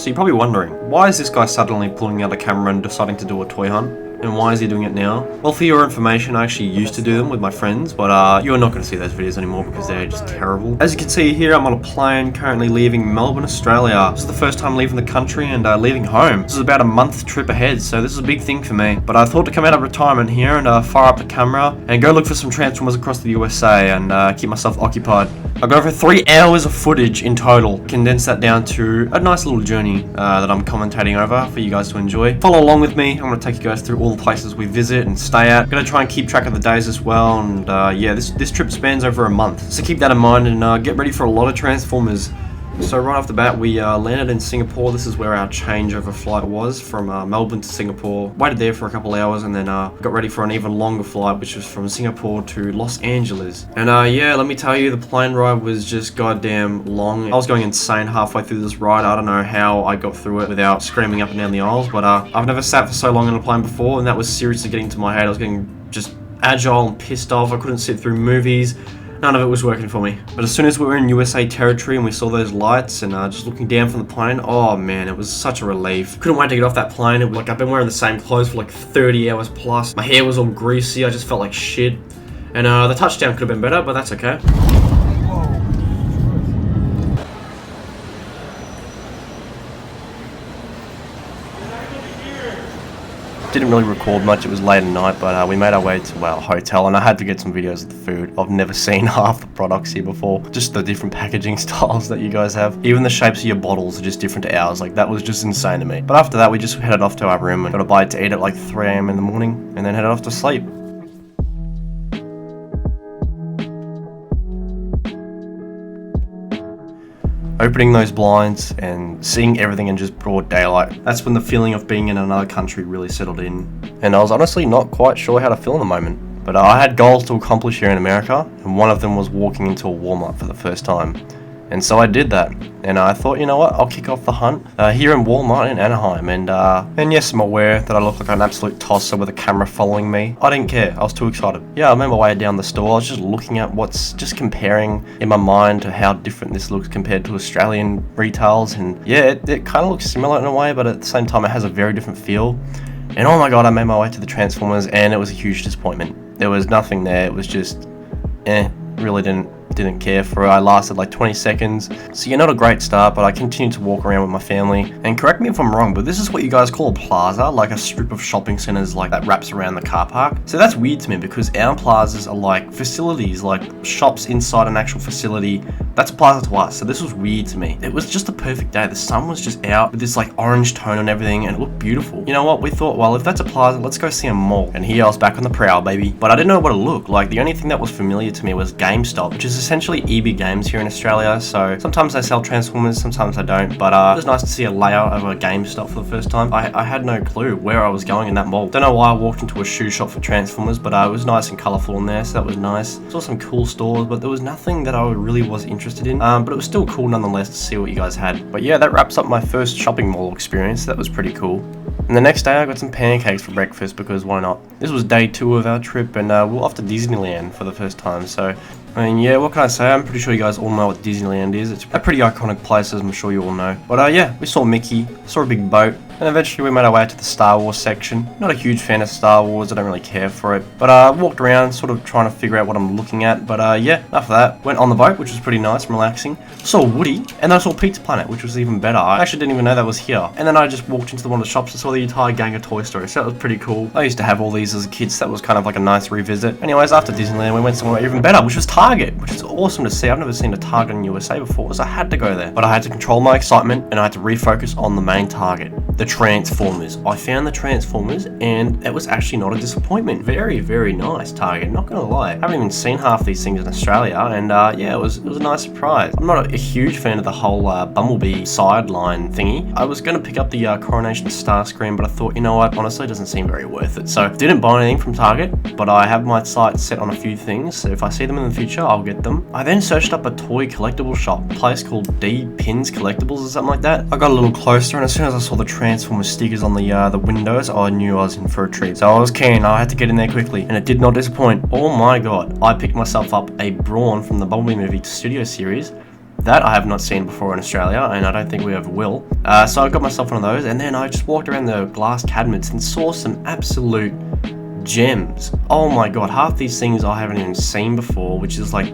So you're probably wondering, why is this guy suddenly pulling out a camera and deciding to do a toy hunt? And why is he doing it now? Well, for your information, I actually used to do them with my friends, but you're not going to see those videos anymore because they're just terrible. As you can see here, I'm on a plane currently leaving Melbourne, Australia. This is the first time leaving the country and leaving home. This is about a month trip ahead, so this is a big thing for me. But I thought to come out of retirement here and fire up the camera and go look for some Transformers across the USA and keep myself occupied. I got over 3 hours of footage in total. Condensed that down to a nice little journey that I'm commentating over for you guys to enjoy. Follow along with me. I'm going to take you guys through all the places we visit and stay at. I'm going to try and keep track of the days as well. And yeah, this trip spans over a month. So keep that in mind and get ready for a lot of Transformers. So right off the bat, we landed in Singapore. This is where our changeover flight was from Melbourne to Singapore. Waited there for a couple hours and then got ready for an even longer flight, which was from Singapore to Los Angeles. And yeah, let me tell you, the plane ride was just goddamn long. I was going insane halfway through this ride. I don't know how I got through it without screaming up and down the aisles, but I've never sat for so long in a plane before, and that was seriously getting to my head. I was getting just agile and pissed off. I couldn't sit through movies. None of it was working for me. But as soon as we were in USA territory and we saw those lights and just looking down from the plane, oh man, it was such a relief. Couldn't wait to get off that plane. Like, I've been wearing the same clothes for like 30 hours plus. My hair was all greasy. I just felt like shit. And the touchdown could have been better, but that's okay. Didn't really record much, it was late at night, but we made our way to our hotel and I had to get some videos of the food. I've never seen half the products here before. Just the different packaging styles that you guys have. Even the shapes of your bottles are just different to ours. Like, that was just insane to me. But after that, we just headed off to our room and got a bite to eat at like 3 AM in the morning and then headed off to sleep. Opening those blinds and seeing everything in just broad daylight, that's when the feeling of being in another country really settled in. And I was honestly not quite sure how to feel in the moment. But I had goals to accomplish here in America, and one of them was walking into a Walmart for the first time. And so I did that, and I thought, you know what, I'll kick off the hunt here in Walmart in Anaheim, and yes, I'm aware that I look like an absolute tosser with a camera following me. I didn't care, I was too excited. Yeah, I made my way down the store, I was just looking at just comparing in my mind to how different this looks compared to Australian retails, and yeah, it kind of looks similar in a way, but at the same time it has a very different feel. And oh my god, I made my way to the Transformers, and it was a huge disappointment. There was nothing there, it was just, really didn't care for it. I lasted like 20 seconds. So yeah, not a great start, but I continued to walk around with my family. And correct me if I'm wrong, but this is what you guys call a plaza, like a strip of shopping centers like that wraps around the car park. So that's weird to me because our plazas are like facilities, like shops inside an actual facility. That's a plaza to us. So this was weird to me. It was just a perfect day. The sun was just out with this like orange tone and everything, and it looked beautiful. You know what? We thought, well, if that's a plaza, let's go see a mall. And here I was back on the prowl, baby. But I didn't know what it looked like. The only thing that was familiar to me was GameStop, which is essentially EB Games here in Australia. So sometimes they sell Transformers, sometimes they don't, but it was nice to see a layout of a GameStop for the first time. I had no clue where I was going in that mall. Don't know why I walked into a shoe shop for Transformers, but it was nice and colourful in there, so that was nice. Saw some cool stores, but there was nothing that I really was interested in, but it was still cool nonetheless to see what you guys had. But yeah, that wraps up my first shopping mall experience. That was pretty cool. And the next day I got some pancakes for breakfast because why not? This was day 2 of our trip, and we were off to Disneyland for the first time, so I mean, yeah, what can I say? I'm pretty sure you guys all know what Disneyland is. It's a pretty iconic place, as I'm sure you all know. But yeah, we saw Mickey, saw a big boat, and eventually we made our way to the Star Wars section. Not a huge fan of Star Wars, I don't really care for it. But I walked around, sort of trying to figure out what I'm looking at. But yeah, after that, went on the boat, which was pretty nice and relaxing. Saw Woody, and then I saw Pizza Planet, which was even better. I actually didn't even know that was here. And then I just walked into one of the shops and saw the entire gang of Toy Story, so that was pretty cool. I used to have all these as a kid, so that was kind of like a nice revisit. Anyways, after Disneyland, we went somewhere even better, which was Target, which is awesome to see. I've never seen a Target in USA before, so I had to go there. But I had to control my excitement, and I had to refocus on the main target, the Transformers. I found the Transformers, and it was actually not a disappointment. Very, very nice Target, not gonna lie. I haven't even seen half these things in Australia, and yeah, it was a nice surprise. I'm not a huge fan of the whole Bumblebee sideline thingy. I was gonna pick up the Coronation Starscream, but I thought, you know what, honestly, it doesn't seem very worth it. So didn't buy anything from Target, but I have my sights set on a few things, so if I see them in the future, I'll get them. I then searched up a toy collectible shop, a place called D Pins Collectibles or something like that. I got a little closer, and as soon as I saw the Transformers stickers on the windows, I knew I was in for a treat. So I was keen, I had to get in there quickly, and it did not disappoint. Oh my god, I picked myself up a Brawn from the Bumblebee movie studio series, That I have not seen before in Australia, and I don't think we ever will. So I got myself one of those, and then I just walked around the glass cabinets and saw some absolute gems. Oh my god, half these things I haven't even seen before, which is like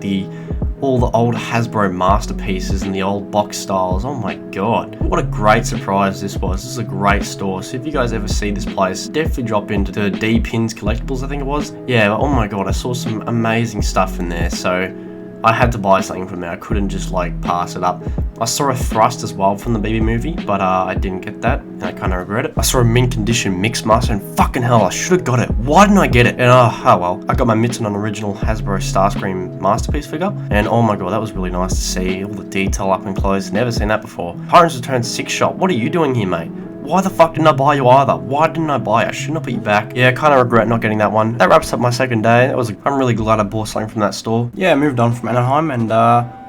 all the old Hasbro masterpieces and the old box styles. Oh my god, what a great surprise this was. This is a great store, so if you guys ever see this place, definitely drop into the D Pins Collectibles, I think it was. Yeah, oh my god, I saw some amazing stuff in there, so I had to buy something from there. I couldn't just like pass it up. I saw a Thrust as well from the BB movie, but I didn't get that, and I kind of regret it. I saw a mint condition Mixmaster, and fucking hell, I should have got it. Why didn't I get it? And oh well. I got my mitts on an original Hasbro Starscream Masterpiece figure, and oh my god, that was really nice to see. All the detail up and close. Never seen that before. Pirates Return 6 shop. What are you doing here, mate? Why the fuck didn't I buy you either? Why didn't I buy you? I shouldn't have put you back. Yeah, I kind of regret not getting that one. That wraps up my second day. I'm really glad I bought something from that store. Yeah, I moved on from Anaheim and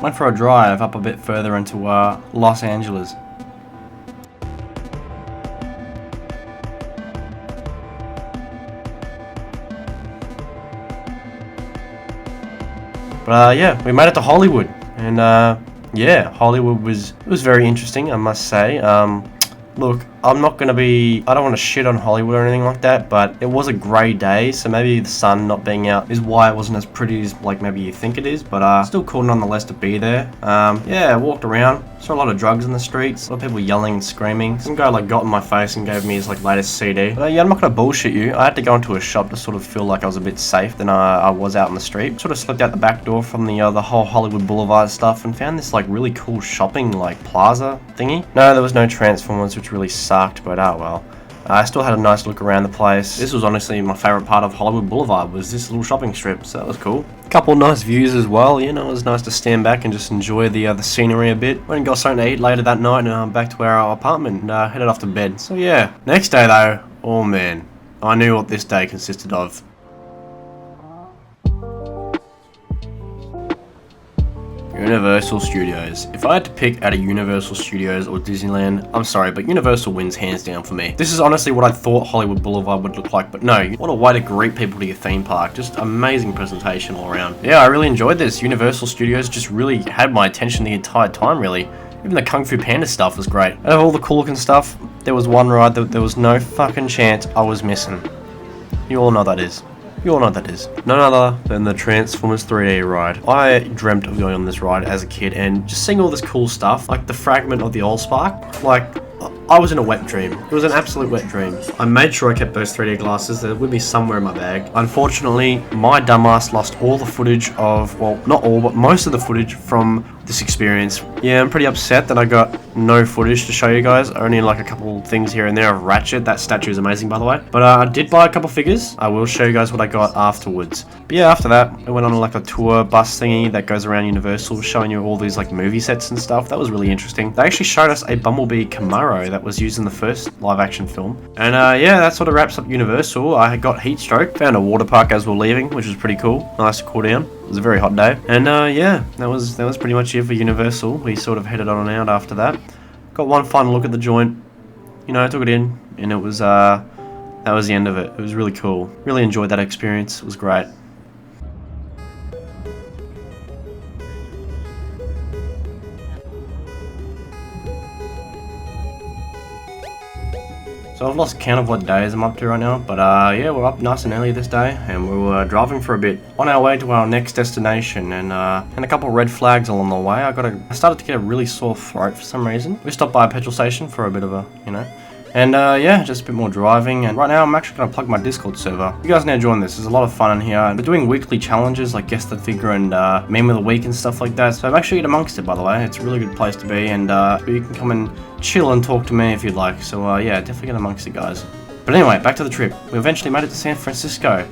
went for a drive up a bit further into Los Angeles. But yeah, we made it to Hollywood, and yeah, Hollywood was very interesting, I must say. Look, I don't want to shit on Hollywood or anything like that, but it was a grey day, so maybe the sun not being out is why it wasn't as pretty as like maybe you think it is, but still cool nonetheless to be there. Yeah, walked around, saw a lot of drugs in the streets, a lot of people yelling and screaming. Some guy like got in my face and gave me his like latest CD. But yeah, I'm not gonna bullshit you. I had to go into a shop to sort of feel like I was a bit safe than I was out in the street. Sort of slipped out the back door from the whole Hollywood Boulevard stuff and found this like really cool shopping like plaza thingy. No, there was no Transformers, which really sucked, but oh well. I still had a nice look around the place. This was honestly my favourite part of Hollywood Boulevard, was this little shopping strip, so that was cool. A couple of nice views as well, you know, it was nice to stand back and just enjoy the scenery a bit. Went and got something to eat later that night and back to our apartment and headed off to bed. So yeah, next day though, oh man, I knew what this day consisted of. Universal Studios. If I had to pick out of Universal Studios or Disneyland, I'm sorry, but Universal wins hands down for me. This is honestly what I thought Hollywood Boulevard would look like, but no, what a way to greet people to your theme park. Just amazing presentation all around. Yeah, I really enjoyed this. Universal Studios just really had my attention the entire time, really. Even the Kung Fu Panda stuff was great. Out of all the cool looking stuff, there was one ride that there was no fucking chance I was missing. You all know that is. You all know what that is. None other than the Transformers 3D ride. I dreamt of going on this ride as a kid and just seeing all this cool stuff, like the fragment of the Allspark. Like, I was in a wet dream. It was an absolute wet dream. I made sure I kept those 3D glasses. They're with me somewhere in my bag. Unfortunately, my dumbass lost all the footage of, well, not all, but most of the footage from this experience. Yeah, I'm pretty upset that I got no footage to show you guys. Only like a couple things here and there of Ratchet. That statue is amazing, by the way. But I did buy a couple figures. I will show you guys what I got afterwards. But yeah, after that, I went on like a tour bus thingy that goes around Universal, showing you all these like movie sets and stuff. That was really interesting. They actually showed us a Bumblebee Camaro that was used in the first live action film. And yeah, that sort of wraps up Universal. I got heat stroke. Found a water park as we were leaving, which was pretty cool. Nice to cool down. It was a very hot day. And yeah, that was pretty much it for Universal. We sort of headed on out after that. Got one final look at the joint. You know, I took it in, and it was that was the end of it. It was really cool. Really enjoyed that experience. It was great. So I've lost count of what days I'm up to right now, but yeah, we're up nice and early this day, and we were driving for a bit on our way to our next destination, and a couple of red flags along the way. I started to get a really sore throat for some reason. We stopped by a petrol station for a bit of a, you know, and yeah, just a bit more driving. And right now I'm actually going to plug my Discord server. You guys now join this. There's a lot of fun in here. We're doing weekly challenges like Guess the Figure and Meme of the Week and stuff like that. So make sure you get amongst it, by the way. It's a really good place to be, and you can come and chill and talk to me if you'd like. So yeah, definitely get amongst it, guys. But anyway, back to the trip. We eventually made it to San Francisco.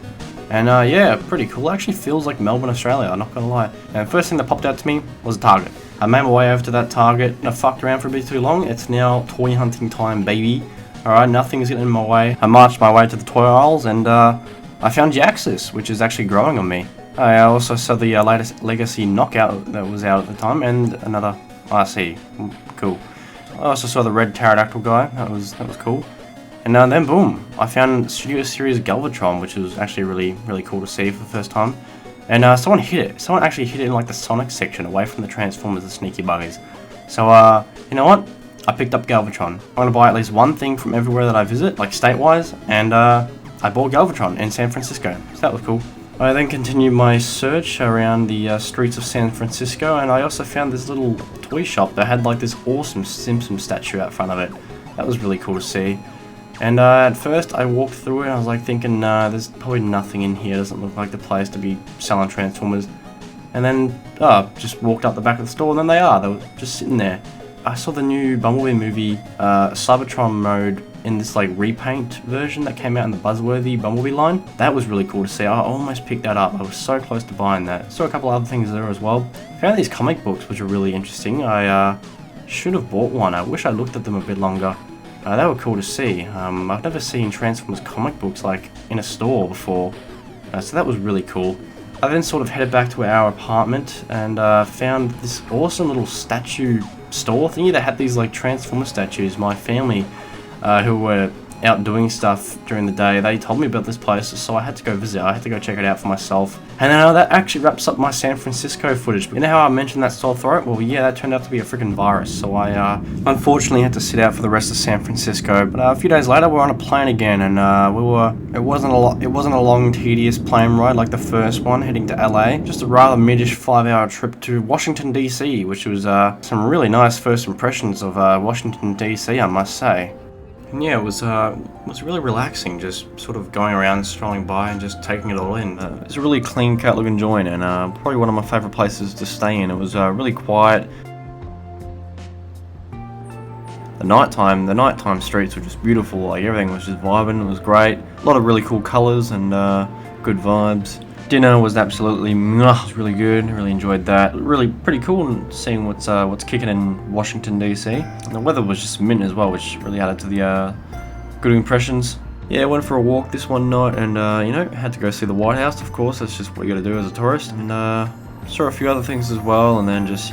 And yeah, pretty cool. It actually feels like Melbourne, Australia, I'm not gonna lie. And first thing that popped out to me was a Target. I made my way over to that Target, and I fucked around for a bit too long. It's now toy hunting time, baby. Alright, nothing's getting in my way. I marched my way to the toy aisles, and I found Jaxus, which is actually growing on me. I also saw the latest Legacy Knockout that was out at the time, and another RC. Cool. I also saw the red pterodactyl guy. That was cool. And then boom, I found Studio Series Galvatron, which was actually really cool to see for the first time. and someone hit it. Someone actually hit it in like the Sonic section, away from the Transformers, the sneaky buggies. So you know what? I picked up Galvatron. I'm gonna buy at least one thing from everywhere that I visit, like state-wise, and I bought Galvatron in San Francisco, so that was cool. I then continued my search around the streets of San Francisco, and I also found this little toy shop that had like this awesome Simpson statue out front of it. That was really cool to see. And at first I walked through it and I was like thinking, there's probably nothing in here, doesn't look like the place to be selling Transformers. And then just walked up the back of the store, and then they were just sitting there. I saw the new Bumblebee movie, Cybertron mode, in this like repaint version that came out in the Buzzworthy Bumblebee line. That was really cool to see. I almost picked that up. I was so close to buying that. Saw a couple other things there as well. Found these comic books, which are really interesting. I should have bought one. I wish I looked at them a bit longer. They were cool to see. I've never seen Transformers comic books like in a store before, so that was really cool. I then sort of headed back to our apartment and found this awesome little statue store thingy that had these like Transformer statues. My family, who were out doing stuff during the day, they told me about this place, so I had to go visit. I had to go check it out for myself. And that actually wraps up my San Francisco footage. You know how I mentioned that sore throat? Well, yeah, that turned out to be a freaking virus, so I unfortunately had to sit out for the rest of San Francisco. But a few days later, we're on a plane again, and it wasn't a long, tedious plane ride like the first one heading to LA. Just a rather mid-ish 5-hour trip to Washington DC, which was some really nice first impressions of Washington DC, I must say. And yeah, it was really relaxing, just sort of going around, strolling by, and just taking it all in. It's a really clean-cut looking joint, and probably one of my favourite places to stay in. It was really quiet. The nighttime streets were just beautiful. Like everything was just vibing. It was great. A lot of really cool colours and good vibes. Dinner was absolutely it was really good. Really enjoyed that. Really pretty cool and seeing what's kicking in Washington DC. And the weather was just mint as well, which really added to the good impressions. Yeah, I went for a walk this one night, and had to go see the White House. Of course, that's just what you got to do as a tourist. And saw a few other things as well, and then just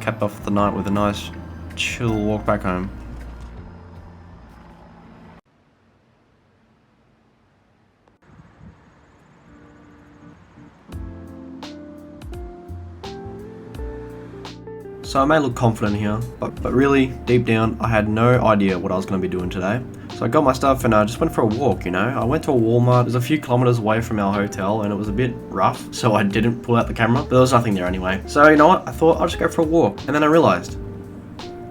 capped off the night with a nice chill walk back home. So I may look confident here, but really, deep down, I had no idea what I was going to be doing today. So I got my stuff and I just went for a walk, I went to a Walmart. It was a few kilometers away from our hotel and it was a bit rough, so I didn't pull out the camera, but there was nothing there anyway. So you know what, I thought I'll just go for a walk. And then I realized,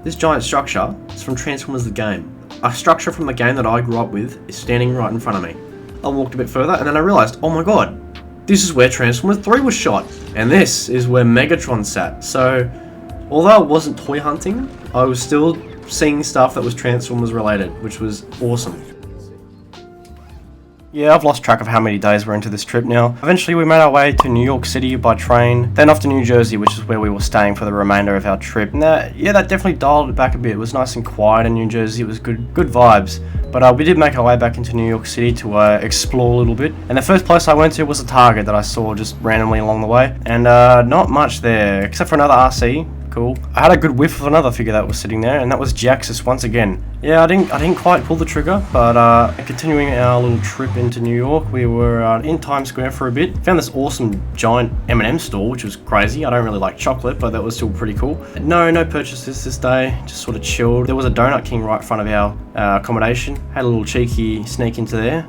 this giant structure is from Transformers the game. A structure from the game that I grew up with is standing right in front of me. I walked a bit further and then I realized, oh my god, this is where Transformers 3 was shot. And this is where Megatron sat. So although I wasn't toy hunting, I was still seeing stuff that was Transformers related, which was awesome. Yeah, I've lost track of how many days we're into this trip now. Eventually we made our way to New York City by train, then off to New Jersey, which is where we were staying for the remainder of our trip. And that definitely dialed it back a bit. It was nice and quiet in New Jersey, it was good vibes. But we did make our way back into New York City to explore a little bit. And the first place I went to was a Target that I saw just randomly along the way. And not much there, except for another RC. Cool. I had a good whiff of another figure that was sitting there, and that was Jaxus once again. Yeah, I didn't quite pull the trigger, but continuing our little trip into New York, we were in Times Square for a bit. Found this awesome giant M&M store, which was crazy. I don't really like chocolate, but that was still pretty cool. No purchases this day, just sort of chilled. There was a Donut King right in front of our accommodation. Had a little cheeky sneak into there.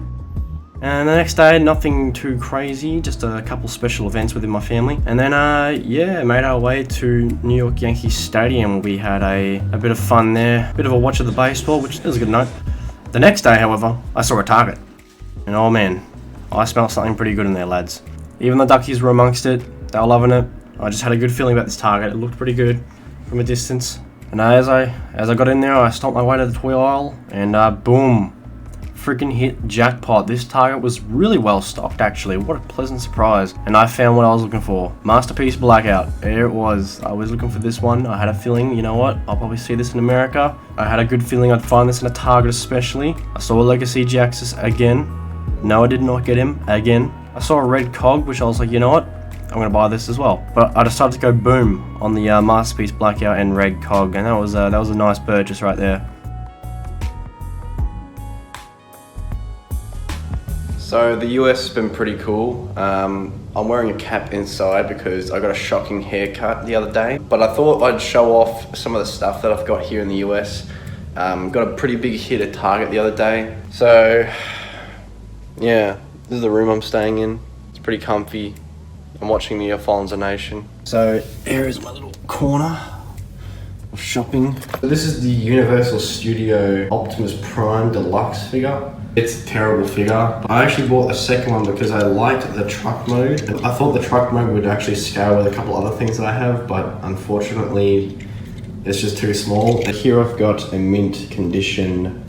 And the next day, nothing too crazy, just a couple special events within my family. And then, made our way to New York Yankees Stadium. We had a bit of fun there, a bit of a watch of the baseball, which is a good night. The next day, however, I saw a Target. And oh man, I smelled something pretty good in there, lads. Even the duckies were amongst it, they were loving it. I just had a good feeling about this Target. It looked pretty good from a distance. And as I got in there, I stomped my way to the toy aisle, and boom. Freaking hit jackpot. This Target was really well stocked actually. What a pleasant surprise. And I found what I was looking for. Masterpiece Blackout. There it was. I was looking for this one. I had a feeling, you know what, I'll probably see this in America. I had a good feeling I'd find this in a Target especially. I saw a Legacy Jaxus again. No, I did not get him again. I saw a red cog, which I was like, you know what, I'm gonna buy this as well. But I decided to go boom on the Masterpiece Blackout and red cog, and that was a nice purchase right there. So the US has been pretty cool. I'm wearing a cap inside because I got a shocking haircut the other day, but I thought I'd show off some of the stuff that I've got here in the US. Got a pretty big hit at Target the other day. So yeah, this is the room I'm staying in. It's pretty comfy. I'm watching the Fallen Nation. So here is my little corner of shopping. So this is the Universal Studio Optimus Prime Deluxe figure. It's a terrible figure. I actually bought the second one because I liked the truck mode. I thought the truck mode would actually scale with a couple other things that I have, but unfortunately it's just too small. Here I've got a mint condition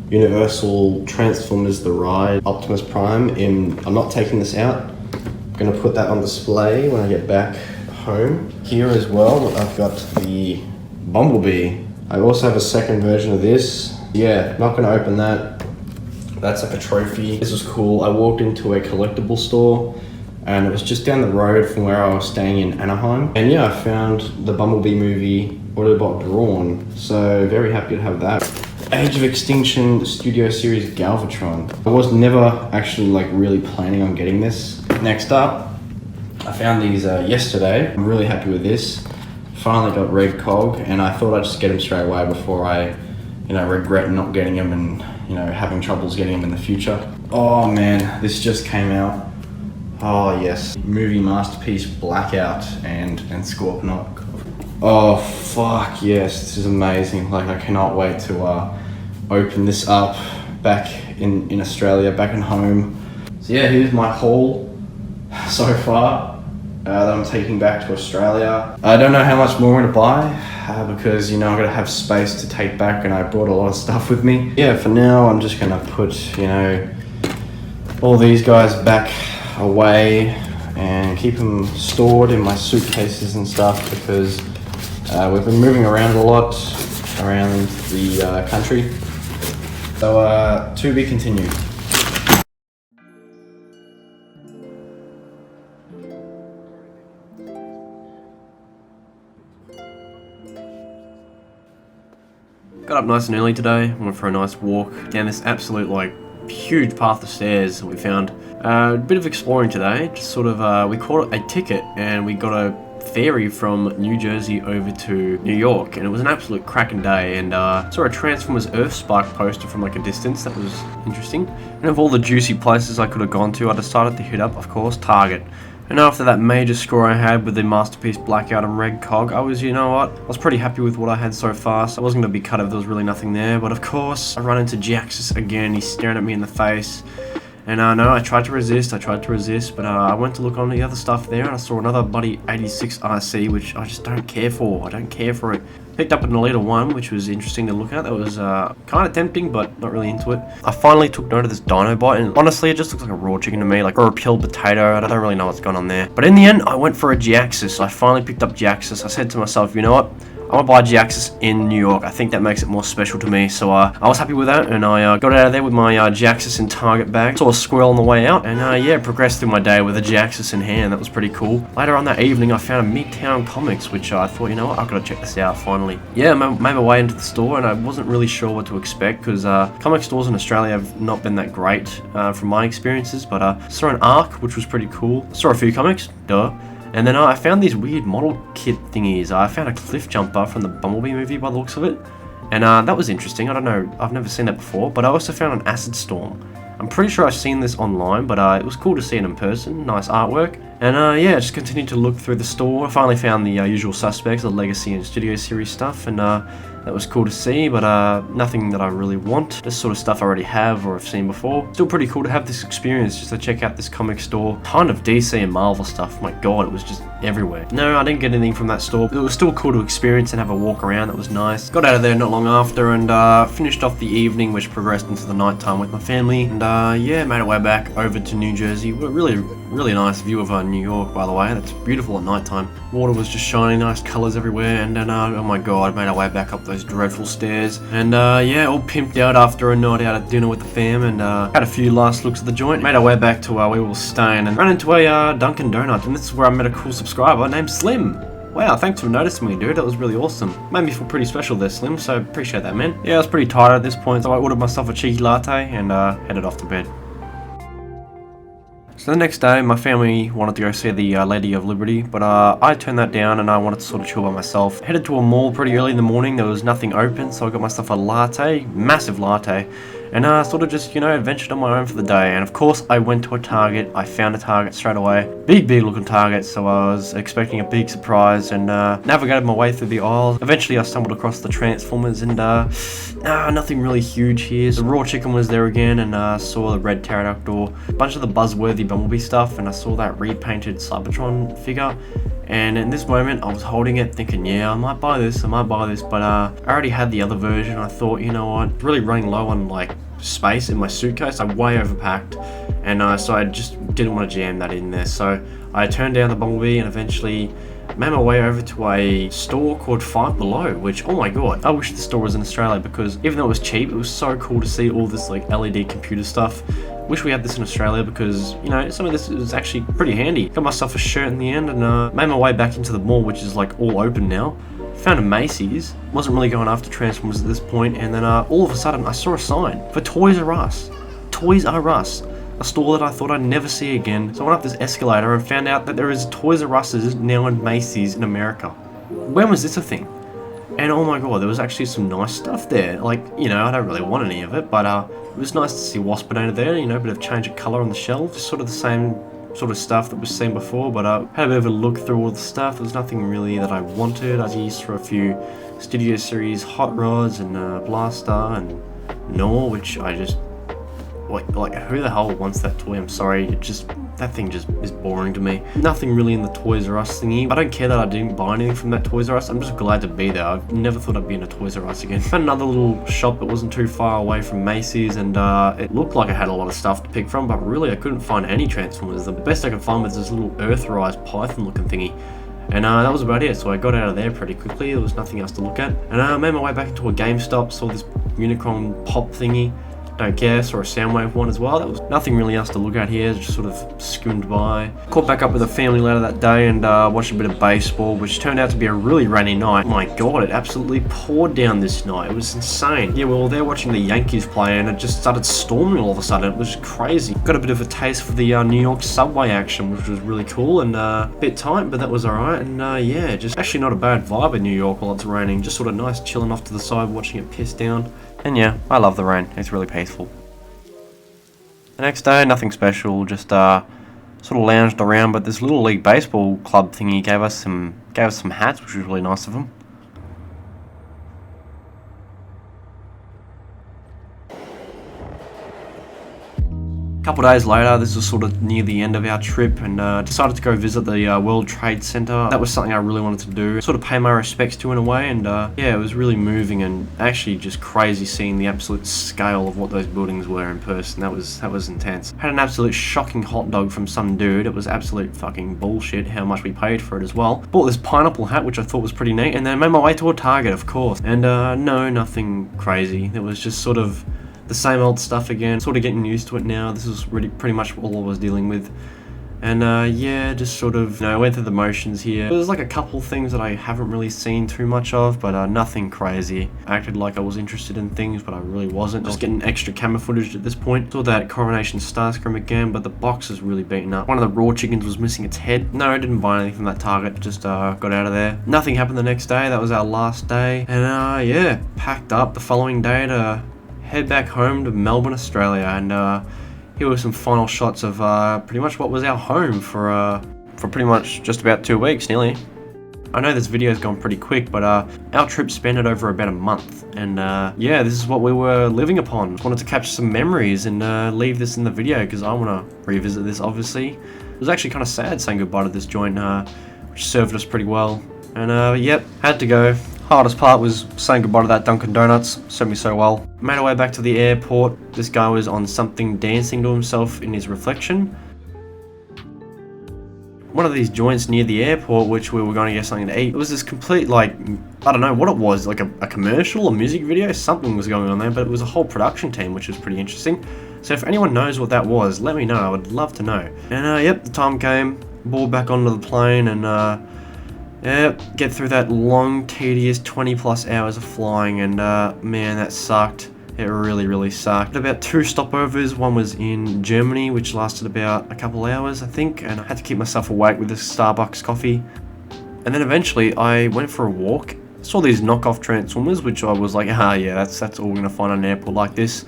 Universal Transformers The Ride Optimus Prime I'm not taking this out. I'm gonna put that on display when I get back home. Here as well, I've got the Bumblebee. I also have a second version of this. Yeah, not gonna open that. That's like a trophy. This was cool. I walked into a collectible store and it was just down the road from where I was staying in Anaheim. And yeah, I found the Bumblebee movie Autobot Drawn. So very happy to have that. Age of Extinction Studio Series Galvatron. I was never actually like really planning on getting this. Next up, I found these yesterday. I'm really happy with this. Finally got Red Cog, and I thought I'd just get them straight away before I, regret not getting them and, having troubles getting them in the future. Oh man, this just came out. Oh yes, movie masterpiece Blackout and Scorponok. Oh fuck yes, this is amazing. Like I cannot wait to open this up back in Australia, back in home. So yeah, here's my haul so far that I'm taking back to Australia. I don't know how much more I'm gonna buy because I'm gonna have space to take back, and I brought a lot of stuff with me. Yeah, for now I'm just gonna put all these guys back away and keep them stored in my suitcases and stuff because we've been moving around a lot around the country. So to be continued. Got up nice and early today, went for a nice walk down this absolute huge path of stairs that we found. A bit of exploring today, just sort of, we caught a ticket and we got a ferry from New Jersey over to New York, and it was an absolute cracking day, and saw a Transformers Earth Spark poster from a distance. That was interesting. And of all the juicy places I could have gone to, I decided to hit up, of course, Target. And after that major score I had with the Masterpiece Blackout and Red Cog, I was, I was pretty happy with what I had so far, so I wasn't going to be cut if there was really nothing there. But of course, I run into Jaxus again. He's staring at me in the face. And no, I tried to resist, but I went to look on the other stuff there, and I saw another bloody 86 RC, which I just don't care for. I don't care for it. Picked up an Elita 1, which was interesting to look at. That was kind of tempting, but not really into it. I finally took note of this Dinobot, and honestly, it just looks like a raw chicken to me, or a peeled potato. I don't really know what's going on there. But in the end, I went for a Jaxus. I finally picked up Jaxus. I said to myself, you know what? I'm gonna buy Jaxus in New York. I think that makes it more special to me. So I was happy with that, and I got out of there with my Jaxus and Target bag. Saw a squirrel on the way out, and yeah, progressed through my day with a Jaxus in hand. That was pretty cool. Later on that evening, I found a Midtown Comics, which I thought, you know what, I've got to check this out finally. Yeah, made my way into the store, and I wasn't really sure what to expect because comic stores in Australia have not been that great from my experiences. But I saw an Arc, which was pretty cool. Saw a few comics, duh. And then I found these weird model kit thingies. I found a cliff jumper from the Bumblebee movie by the looks of it. And that was interesting. I don't know, I've never seen that before. But I also found an Acid Storm. I'm pretty sure I've seen this online, but it was cool to see it in person. Nice artwork. And yeah, just continued to look through the store. I finally found the usual suspects, the Legacy and Studio Series stuff. And that was cool to see, but nothing that I really want. Just sort of stuff I already have or have seen before. Still pretty cool to have this experience, just to check out this comic store. Kind of DC and Marvel stuff. My god, it was just everywhere. No, I didn't get anything from that store. It was still cool to experience and have a walk around. That was nice. Got out of there not long after and finished off the evening, which progressed into the night time with my family. And yeah, made our way back over to New Jersey. Really nice view of New York, by the way. That's beautiful at night time. Water was just shining, nice colours everywhere. And then, oh my god, made our way back up those dreadful stairs. And yeah, all pimped out after a night out at dinner with the fam. And had a few last looks at the joint. Made our way back to where we were staying and ran into a Dunkin' Donuts. And this is where I met a cool subscriber named Slim. Wow, thanks for noticing me, dude. That was really awesome. Made me feel pretty special there, Slim, so appreciate that, man. Yeah, I was pretty tired at this point, so I ordered myself a cheeky latte and headed off to bed. So the next day, my family wanted to go see the Lady of Liberty, but I turned that down and I wanted to sort of chill by myself. Headed to a mall pretty early in the morning. There was nothing open, so I got myself a latte, massive latte, and sort of just, adventured on my own for the day. And of course, I went to a Target. I found a Target straight away. Big looking Target, so I was expecting a big surprise and navigated my way through the aisles. Eventually, I stumbled across the Transformers and nothing really huge here. The raw chicken was there again, and saw the red pterodactyl, a bunch of the buzzworthy Bumblebee stuff, and I saw that repainted Cybertron figure. And in this moment, I was holding it thinking, yeah, I might buy this, but I already had the other version. I thought, you know what, really running low on like space in my suitcase. I way overpacked, and so I just didn't want to jam that in there. So I turned down the Bumblebee and eventually made my way over to a store called Five Below, which, oh my god, I wish the store was in Australia, because even though it was cheap, it was so cool to see all this like LED computer stuff. Wish we had this in Australia, because, some of this is actually pretty handy. Got myself a shirt in the end, and made my way back into the mall, which is like all open now. Found a Macy's. Wasn't really going after Transformers at this point, and then all of a sudden I saw a sign for Toys R Us. Toys R Us. A store that I thought I'd never see again. So I went up this escalator and found out that there is Toys R Us's now in Macy's in America. When was this a thing? And oh my god, there was actually some nice stuff there. Like, I don't really want any of it, but it was nice to see Waspinator there, a bit of change of colour on the shelf. Just sort of the same sort of stuff that was seen before, but I had a bit of a look through all the stuff. There was nothing really that I wanted. I used for a few Studio Series Hot Rods and Blaster and Nor, which I just... Like, who the hell wants that toy? I'm sorry, that thing just is boring to me. Nothing really in the Toys R Us thingy. I don't care that I didn't buy anything from that Toys R Us. I'm just glad to be there. I've never thought I'd be in a Toys R Us again. Found another little shop that wasn't too far away from Macy's, and it looked like it had a lot of stuff to pick from, but really I couldn't find any Transformers. The best I could find was this little Earthrise Python looking thingy. And that was about it, so I got out of there pretty quickly. There was nothing else to look at. And I made my way back into a GameStop, saw this Unicron Pop thingy. Don't care, saw a Soundwave one as well. There was nothing really else to look at here, just sort of skimmed by. Caught back up with the family later that day and watched a bit of baseball, which turned out to be a really rainy night. My god, it absolutely poured down this night. It was insane. Yeah, we were there watching the Yankees play and it just started storming all of a sudden. It was just crazy. Got a bit of a taste for the New York subway action, which was really cool and a bit tight, but that was alright. And yeah, just actually not a bad vibe in New York while it's raining. Just sort of nice chilling off to the side, watching it piss down. And yeah, I love the rain. It's really peaceful. The next day, nothing special, just sort of lounged around, but this Little League Baseball club thingy gave us some hats, which was really nice of them. A couple of days later, this was sort of near the end of our trip, and decided to go visit the World Trade Center. That was something I really wanted to do, sort of pay my respects to in a way, and yeah, it was really moving and actually just crazy seeing the absolute scale of what those buildings were in person. That was intense. Had an absolute shocking hot dog from some dude. It was absolute fucking bullshit how much we paid for it as well. Bought this pineapple hat, which I thought was pretty neat, and then made my way to a Target, of course. And no, nothing crazy. It was just sort of the same old stuff again, sort of getting used to it now. This was really pretty much all I was dealing with. And yeah, just sort of, went through the motions here. There's like a couple things that I haven't really seen too much of, but nothing crazy. I acted like I was interested in things, but I really wasn't. Just getting extra camera footage at this point. Saw that Coronation Starscream again, but the box is really beaten up. One of the raw chickens was missing its head. No, I didn't buy anything from that Target, just got out of there. Nothing happened the next day. That was our last day. And yeah, packed up the following day to head back home to Melbourne, Australia, and here were some final shots of pretty much what was our home for pretty much just about 2 weeks, nearly. I know this video's gone pretty quick, but our trip spanned over about a month, and yeah, this is what we were living upon. Just wanted to capture some memories and leave this in the video because I want to revisit this, obviously. It was actually kind of sad saying goodbye to this joint, which served us pretty well, and yep, had to go. Hardest part was saying goodbye to that Dunkin' Donuts, served me so well. Made our way back to the airport. This guy was on something dancing to himself in his reflection. One of these joints near the airport, which we were going to get something to eat. It was this complete, like, I don't know what it was, like a commercial, a music video, something was going on there, but it was a whole production team, which was pretty interesting. So if anyone knows what that was, let me know, I would love to know. And yep, the time came, boarded back onto the plane, and yeah, get through that long, tedious 20 plus hours of flying, and man, that sucked. It really sucked. About 2 stopovers. One was in Germany, which lasted about a couple hours, I think, and I had to keep myself awake with this Starbucks coffee. And then eventually I went for a walk. Saw these knockoff Transformers, which I was like, yeah, that's all we're gonna find on an airport like this.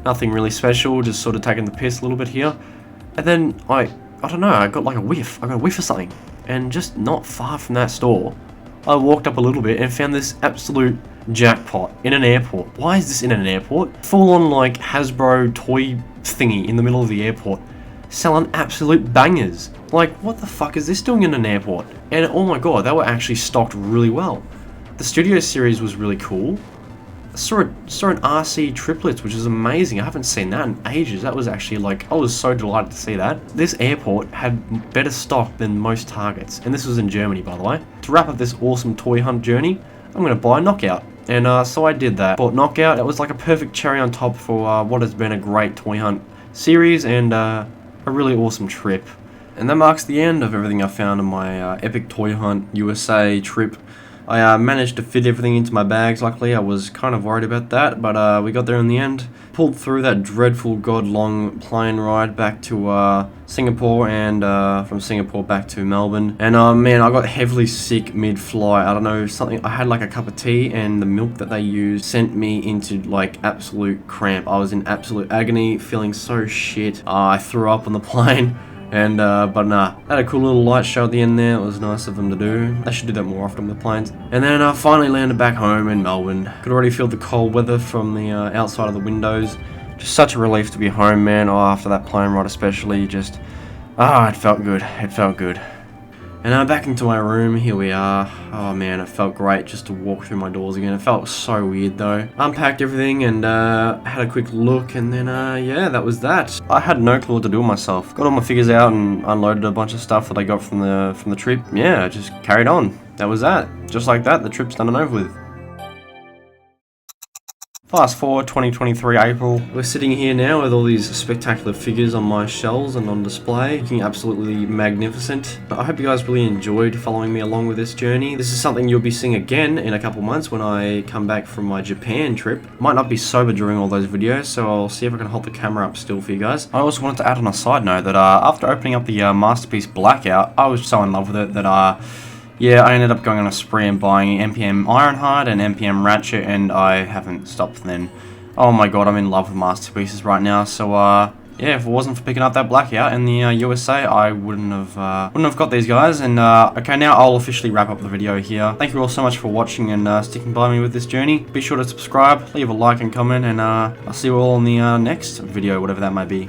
Nothing really special, just sort of taking the piss a little bit here. And then I don't know, I got like a whiff. I got a whiff of something. And just not far from that store, I walked up a little bit and found this absolute jackpot in an airport. Why is this in an airport? Full on like Hasbro toy thingy in the middle of the airport, selling absolute bangers. Like, what the fuck is this doing in an airport? And oh my god, they were actually stocked really well. The Studio Series was really cool. I saw an RC Triplets, which is amazing. I haven't seen that in ages. That was actually like, I was so delighted to see that. This airport had better stock than most Targets. And this was in Germany, by the way. To wrap up this awesome toy hunt journey, I'm going to buy a Knockout. And so I did that. Bought Knockout. It was like a perfect cherry on top for what has been a great toy hunt series and a really awesome trip. And that marks the end of everything I found in my epic toy hunt USA trip. I managed to fit everything into my bags, luckily. I was kind of worried about that, but we got there in the end. Pulled through that dreadful god-long plane ride back to Singapore, and from Singapore back to Melbourne. And man, I got heavily sick mid-flight. I don't know, something, I had like a cup of tea, and the milk that they used sent me into like absolute cramp. I was in absolute agony, feeling so shit. I threw up on the plane. And, but nah, had a cool little light show at the end there. It was nice of them to do. They should do that more often with planes. And then I finally landed back home in Melbourne. Could already feel the cold weather from the outside of the windows. Just such a relief to be home, man. Oh, after that plane ride especially, just, it felt good. It felt good. And back into my room, here we are. Oh man, it felt great just to walk through my doors again. It felt so weird though. Unpacked everything and had a quick look, and then yeah, that was that. I had no clue what to do with myself. Got all my figures out and unloaded a bunch of stuff that I got from the trip. Yeah, just carried on. That was that. Just like that, the trip's done and over with. Fast forward 2023 April, we're sitting here now with all these spectacular figures on my shelves and on display, looking absolutely magnificent. I hope you guys really enjoyed following me along with this journey. This is something you'll be seeing again in a couple months when I come back from my Japan trip. Might not be sober during all those videos, so I'll see if I can hold the camera up still for you guys. I also wanted to add on a side note that after opening up the Masterpiece Blackout, I was so in love with it that yeah, I ended up going on a spree and buying MPM Ironheart and MPM Ratchet, and I haven't stopped then. Oh my god, I'm in love with Masterpieces right now, so yeah, if it wasn't for picking up that Blackout in the USA, I wouldn't have got these guys. And okay, now I'll officially wrap up the video here. Thank you all so much for watching and sticking by me with this journey. Be sure to subscribe, leave a like and comment, and I'll see you all in the next video, whatever that may be.